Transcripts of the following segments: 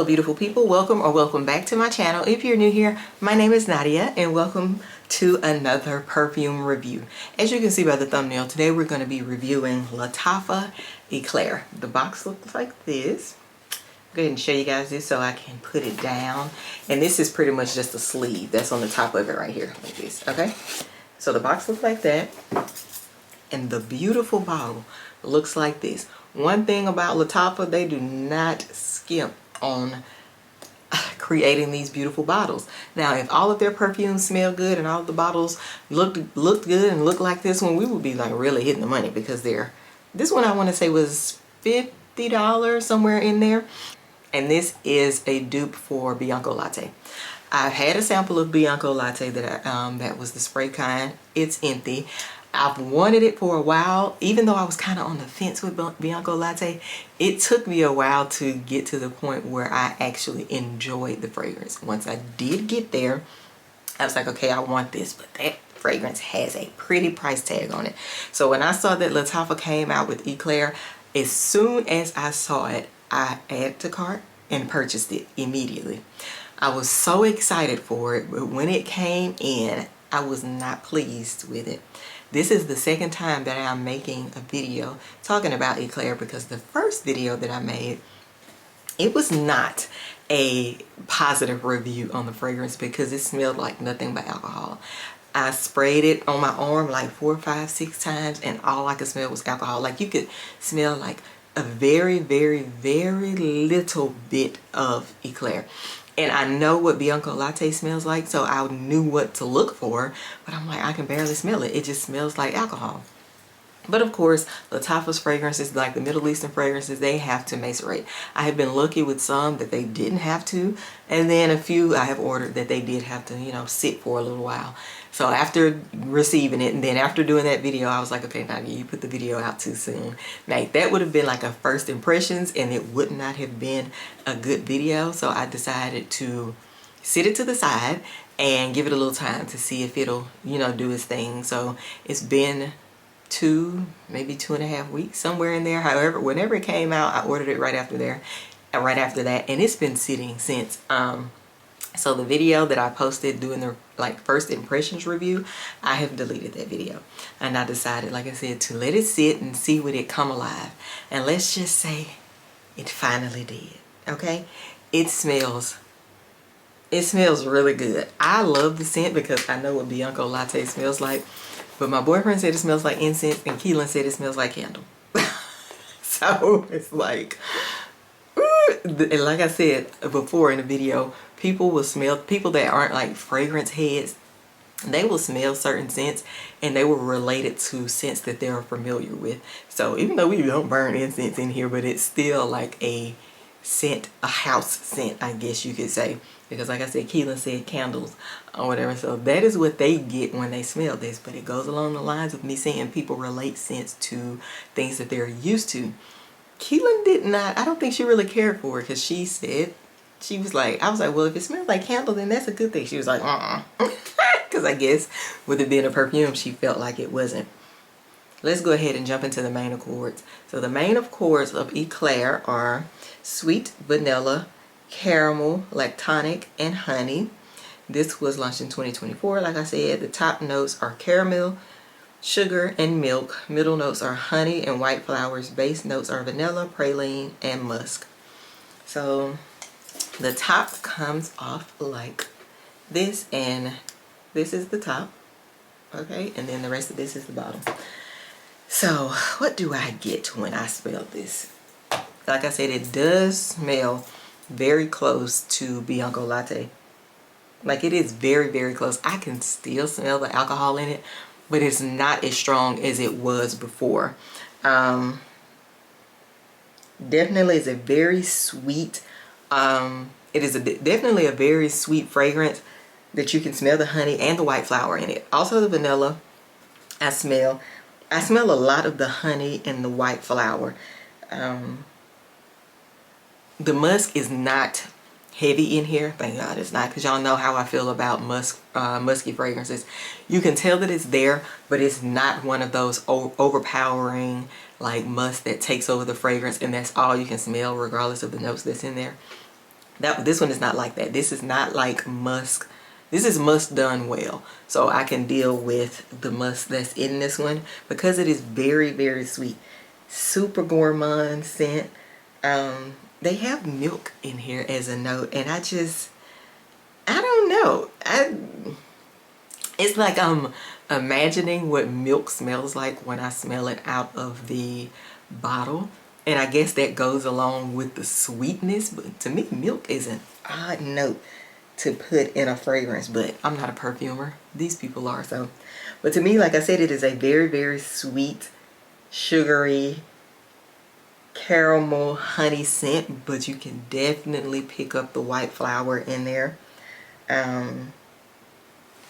Hello beautiful people, welcome or welcome back to my channel. If you're new here, my name is Nadia and welcome to another perfume review. As you can see by the thumbnail, today we're going to be reviewing Lattafa Eclaire. The box looks like this. Go ahead and show you guys this so I can put it down. And this is pretty much just a sleeve that's on the top of it right here, like this, okay? So the box looks like that. And the beautiful bottle looks like this. One thing about Lattafa, they do not skimp on creating these beautiful bottles. Now, if all of their perfumes smell good and all of the bottles looked good and looked like this one, we would be like really hitting the money, because this one I want to say was $50 somewhere in there. And this is a dupe for Bianco Latte. I've had a sample of Bianco Latte that was the spray kind. It's empty. I've wanted it for a while, even though I was kind of on the fence with Bianco Latte. It took me a while to get to the point where I actually enjoyed the fragrance. Once I did get there, I was like, okay, I want this, but that fragrance has a pretty price tag on it. So when I saw that Lattafa came out with Eclaire, as soon as I saw it, I added to cart and purchased it immediately. I was so excited for it, but when it came in, I was not pleased with it. This is the second time that I'm making a video talking about Eclaire, because the first video that I made, it was not a positive review on the fragrance because it smelled like nothing but alcohol. I sprayed it on my arm like 4, 5, 6 times and all I could smell was alcohol. Like you could smell like a very, very, very little bit of Eclaire. And I know what Bianco Latte smells like, so I knew what to look for, but I'm like, I can barely smell it. It just smells like alcohol. But of course, Lattafa's fragrances, like the Middle Eastern fragrances, they have to macerate. I have been lucky with some that they didn't have to, and then a few I have ordered that they did have to, you know, sit for a little while. So after receiving it, and then after doing that video, I was like, okay, Nadia, you put the video out too soon. Now, that would have been like a first impressions, and it would not have been a good video. So I decided to sit it to the side and give it a little time to see if it'll, you know, do its thing. So it's been maybe 2.5 weeks, somewhere in there. However, whenever it came out, I ordered it right after that, and it's been sitting since. So the video that I posted doing the first impressions review, I have deleted that video, and I decided, like I said, to let it sit and see would it come alive. And let's just say it finally did. Okay, it smells really good. I love the scent because I know what Bianco Latte smells like. But my boyfriend said it smells like incense, and Keelan said it smells like candle. So it's like, and like I said before in the video, people that aren't like fragrance heads, they will smell certain scents and they will relate it to scents that they're familiar with. So even though we don't burn incense in here, but it's still like a scent, a house scent, I guess you could say. Because like I said, Keelan said candles or whatever. So that is what they get when they smell this. But it goes along the lines of me saying people relate scents to things that they're used to. Keelan did not, I don't think she really cared for it, because she said, she was like, I was like, well, if it smells like candle, then that's a good thing. She was like, because I guess with it being a perfume, she felt like it wasn't. Let's go ahead and jump into the main accords. So the main accords of Eclaire are sweet vanilla, caramel, lactonic, and honey. This was launched in 2024. Like I said, the top notes are caramel, sugar, and milk. Middle notes are honey and white flowers. Base notes are vanilla, praline, and musk. So the top comes off like this, and this is the top. Okay, and then the rest of this is the bottom. So what do I get when I smell this? Like I said, it does smell very close to Bianco Latte. Like it is very, very close. I can still smell the alcohol in it, but it's not as strong as it was before. Definitely is a very sweet, it is definitely a very sweet fragrance that you can smell the honey and the white flower in it. Also the vanilla, I smell a lot of the honey and the white flower. The musk is not heavy in here. Thank God it's not, because y'all know how I feel about musky fragrances. You can tell that it's there, but it's not one of those overpowering like musk that takes over the fragrance and that's all you can smell regardless of the notes that's in there. This one is not like that. This is not like musk. This is musk done well. So I can deal with the musk that's in this one because it is very, very sweet. Super gourmand scent. They have milk in here as a note, and I don't know. It's like I'm imagining what milk smells like when I smell it out of the bottle. And I guess that goes along with the sweetness. But to me, milk is an odd note to put in a fragrance. But I'm not a perfumer. These people are, so. But to me, like I said, it is a very, very sweet, sugary, caramel, honey scent. But you can definitely pick up the white flower in there.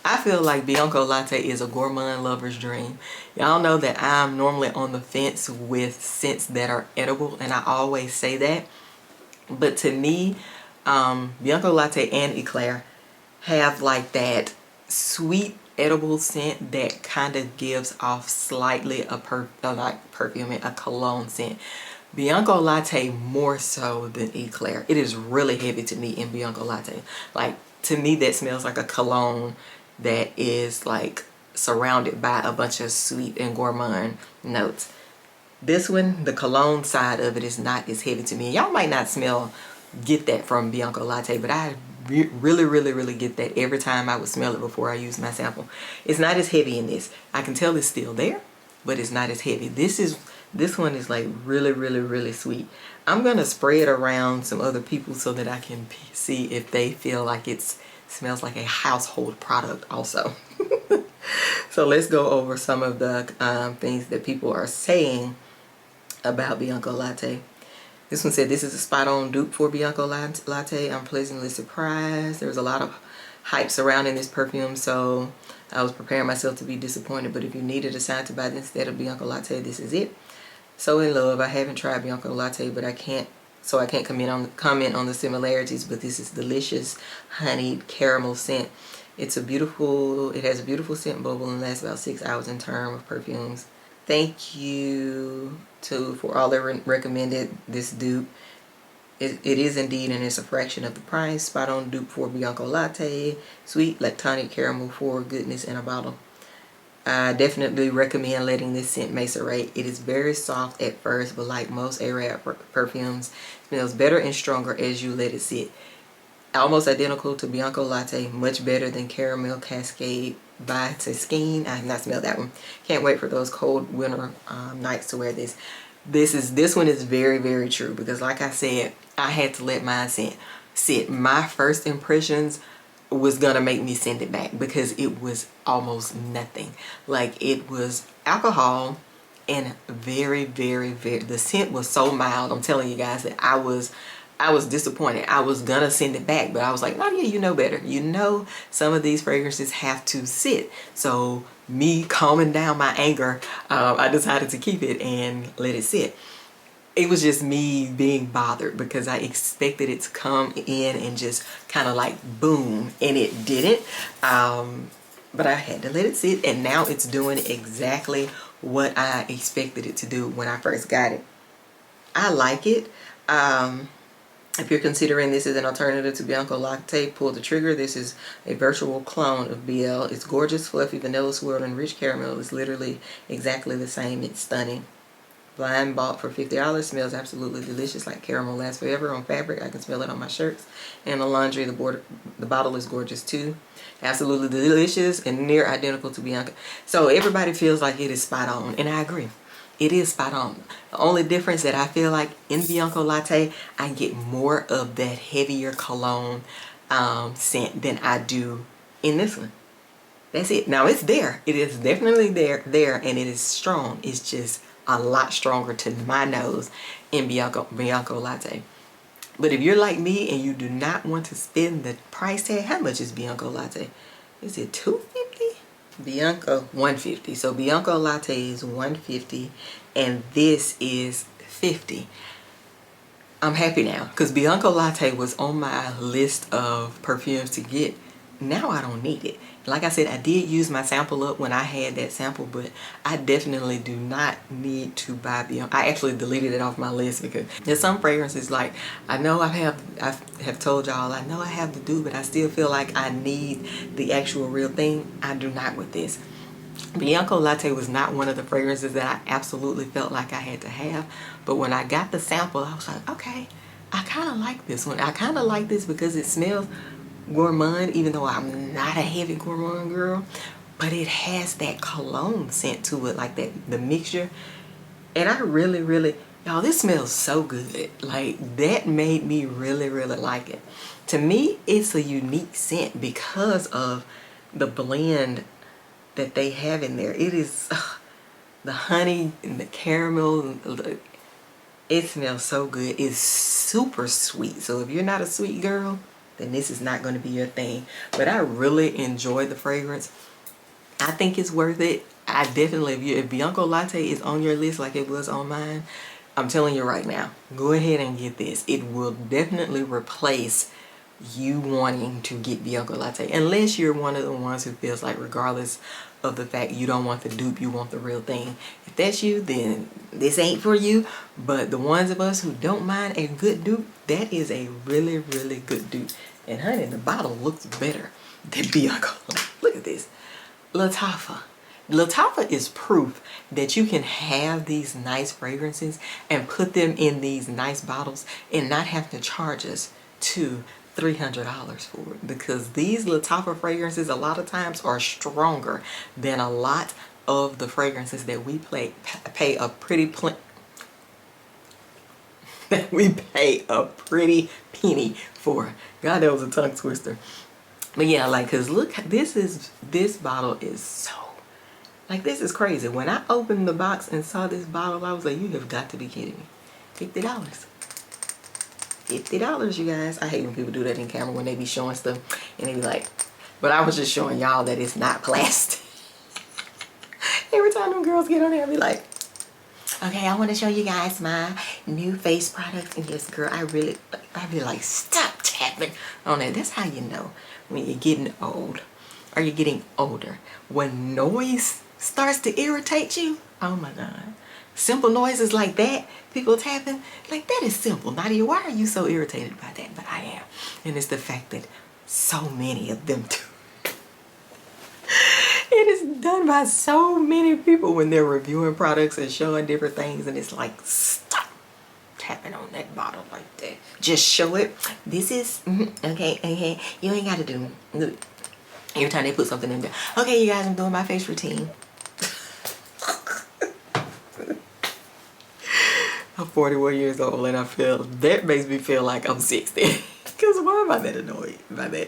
I feel like Bianco Latte is a gourmand lover's dream. Y'all know that I'm normally on the fence with scents that are edible, and I always say that. But to me, Bianco Latte and Eclaire have like that sweet edible scent that kind of gives off slightly a cologne scent. Bianco Latte more so than Eclaire. It is really heavy to me in Bianco Latte. Like, to me, that smells like a cologne that is like surrounded by a bunch of sweet and gourmand notes. This one, the cologne side of it is not as heavy to me. Y'all might not get that from Bianco Latte, but I really get that every time I would smell it before I use my sample. It's not as heavy in this. I can tell it's still there, but it's not as heavy. This one is like really sweet. I'm gonna spray it around some other people so that I can see if they feel like it smells like a household product also. So let's go over some of the things that people are saying about Bianco Latte. This one said, this is a spot on dupe for Bianco Latte. I'm pleasantly surprised. There was a lot of hype surrounding this perfume, so I was preparing myself to be disappointed. But if you needed a sign to buy this instead of Bianco Latte, this is it. So in love. I haven't tried Bianco Latte, but I can't comment on the similarities. But this is delicious honeyed caramel scent. It has a beautiful scent bubble and lasts about 6 hours in term of perfumes. Thank you for all that recommended this dupe. It is indeed, and it's a fraction of the price. Spot on dupe for Bianco Latte. Sweet lactonic caramel for goodness in a bottle. I definitely recommend letting this scent macerate. It is very soft at first, but like most Arab perfumes, smells better and stronger as you let it sit. Almost identical to Bianco Latte, much better than Caramel Cascade by Taskeen. I have not smelled that one. Can't wait for those cold winter nights to wear this. This one is very true, because like I said, I had to let mine sit. My first impressions was gonna make me send it back because it was almost nothing. Like, it was alcohol and very the scent was so mild. I'm telling you guys that I was disappointed. I was gonna send it back, but I was like, Nadia, you know better. You know some of these fragrances have to sit. So me calming down my anger, I decided to keep it and let it sit. It was just me being bothered because I expected it to come in and just kind of like boom, and it didn't. But I had to let it sit, and now it's doing exactly what I expected it to do when I first got it. I like it. If you're considering this as an alternative to Bianco Latte, pull the trigger. This is a virtual clone of BL. It's gorgeous, fluffy, vanilla swirled, and rich caramel. It's literally exactly the same. It's stunning. Blind bought for $50. Smells absolutely delicious, like caramel lasts forever on fabric. I can smell it on my shirts and the laundry. The bottle is gorgeous too. Absolutely delicious and near identical to Bianco. So everybody feels like it is spot on, and I agree. It is spot on. The only difference that I feel like in Bianco Latte, I get more of that heavier cologne scent than I do in this one. That's it. Now it's there. It is definitely there, and it is strong. It's just a lot stronger to my nose in Bianco Latte. But if you're like me and you do not want to spend the price tag, how much is Bianco Latte? Is it $250? Bianco $150. So Bianco Latte is $150 and this is $50. I'm happy now because Bianco Latte was on my list of perfumes to get now I don't need it. Like I said, I did use my sample up when I had that sample, but I definitely do not need to buy Bianco. I actually deleted it off my list because there's some fragrances, like I know I have told y'all, I know I have the Dupe, but I still feel like I need the actual real thing. I do not with this. Bianco Latte was not one of the fragrances that I absolutely felt like I had to have, but when I got the sample, I was like, okay, I kind of like this one. I kind of like this because it smells gourmand, even though I'm not a heavy gourmand girl, but it has that cologne scent to it, like that, the mixture. And I really, y'all, this smells so good. Like, that made me really like it. To me, it's a unique scent because of the blend that they have in there. It is the honey and the caramel. It smells so good. It's super sweet. So if you're not a sweet girl, then this is not going to be your thing. But I really enjoy the fragrance. I think it's worth it. I definitely, if Bianco Latte is on your list like it was on mine, I'm telling you right now, go ahead and get this. It will definitely replace you wanting to get Bianco Latte, unless you're one of the ones who feels like, regardless of the fact you don't want the dupe, you want the real thing. If that's you, then this ain't for you. But the ones of us who don't mind a good dupe, that is a really good dupe. And honey, the bottle looks better than Bianco. Look at this. Lattafa. Lattafa is proof that you can have these nice fragrances and put them in these nice bottles and not have to charge us $300 for it, because these Lattafa fragrances a lot of times are stronger than a lot of the fragrances that we pay a pretty penny for. God, that was a tongue twister. But yeah, like, cause look, this bottle is so, like, this is crazy. When I opened the box and saw this bottle, I was like, you have got to be kidding me. $50. $50, you guys. I hate when people do that in camera, when they be showing stuff and they be like, but I was just showing y'all that it's not plastic. Every time them girls get on there, I be like, okay, I want to show you guys my new face product. And yes, girl, I be like, stop tapping on that. That's how you know when you're getting old or you're getting older. When noise starts to irritate you, oh my God. Simple noises like that, people tapping, like, that is simple. Nadia, why are you so irritated by that? But I am. And it's the fact that so many of them do. It is done by so many people when they're reviewing products and showing different things, and it's like, stop tapping on that bottle like that. Just show it. This is, okay, you ain't got to do it. Every time they put something in there. Okay, you guys, I'm doing my face routine. I'm 41 years old and that makes me feel like I'm 60. Because why am I that annoyed by that?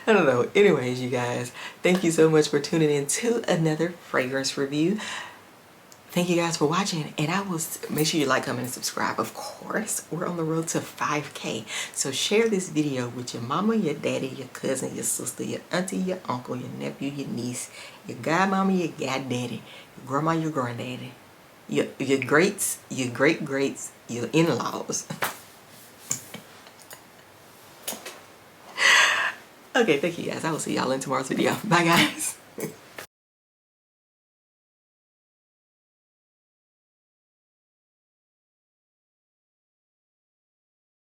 I don't know. Anyways, you guys, thank you so much for tuning in to another fragrance review. Thank you guys for watching, and I will make sure you like, comment, and subscribe. Of course, we're on the road to 5K. So share this video with your mama, your daddy, your cousin, your sister, your auntie, your uncle, your nephew, your niece, your godmama, your goddaddy, your grandma, your granddaddy, your greats, your great-greats, your in-laws. Okay, thank you guys. I will see y'all in tomorrow's video. Bye, guys.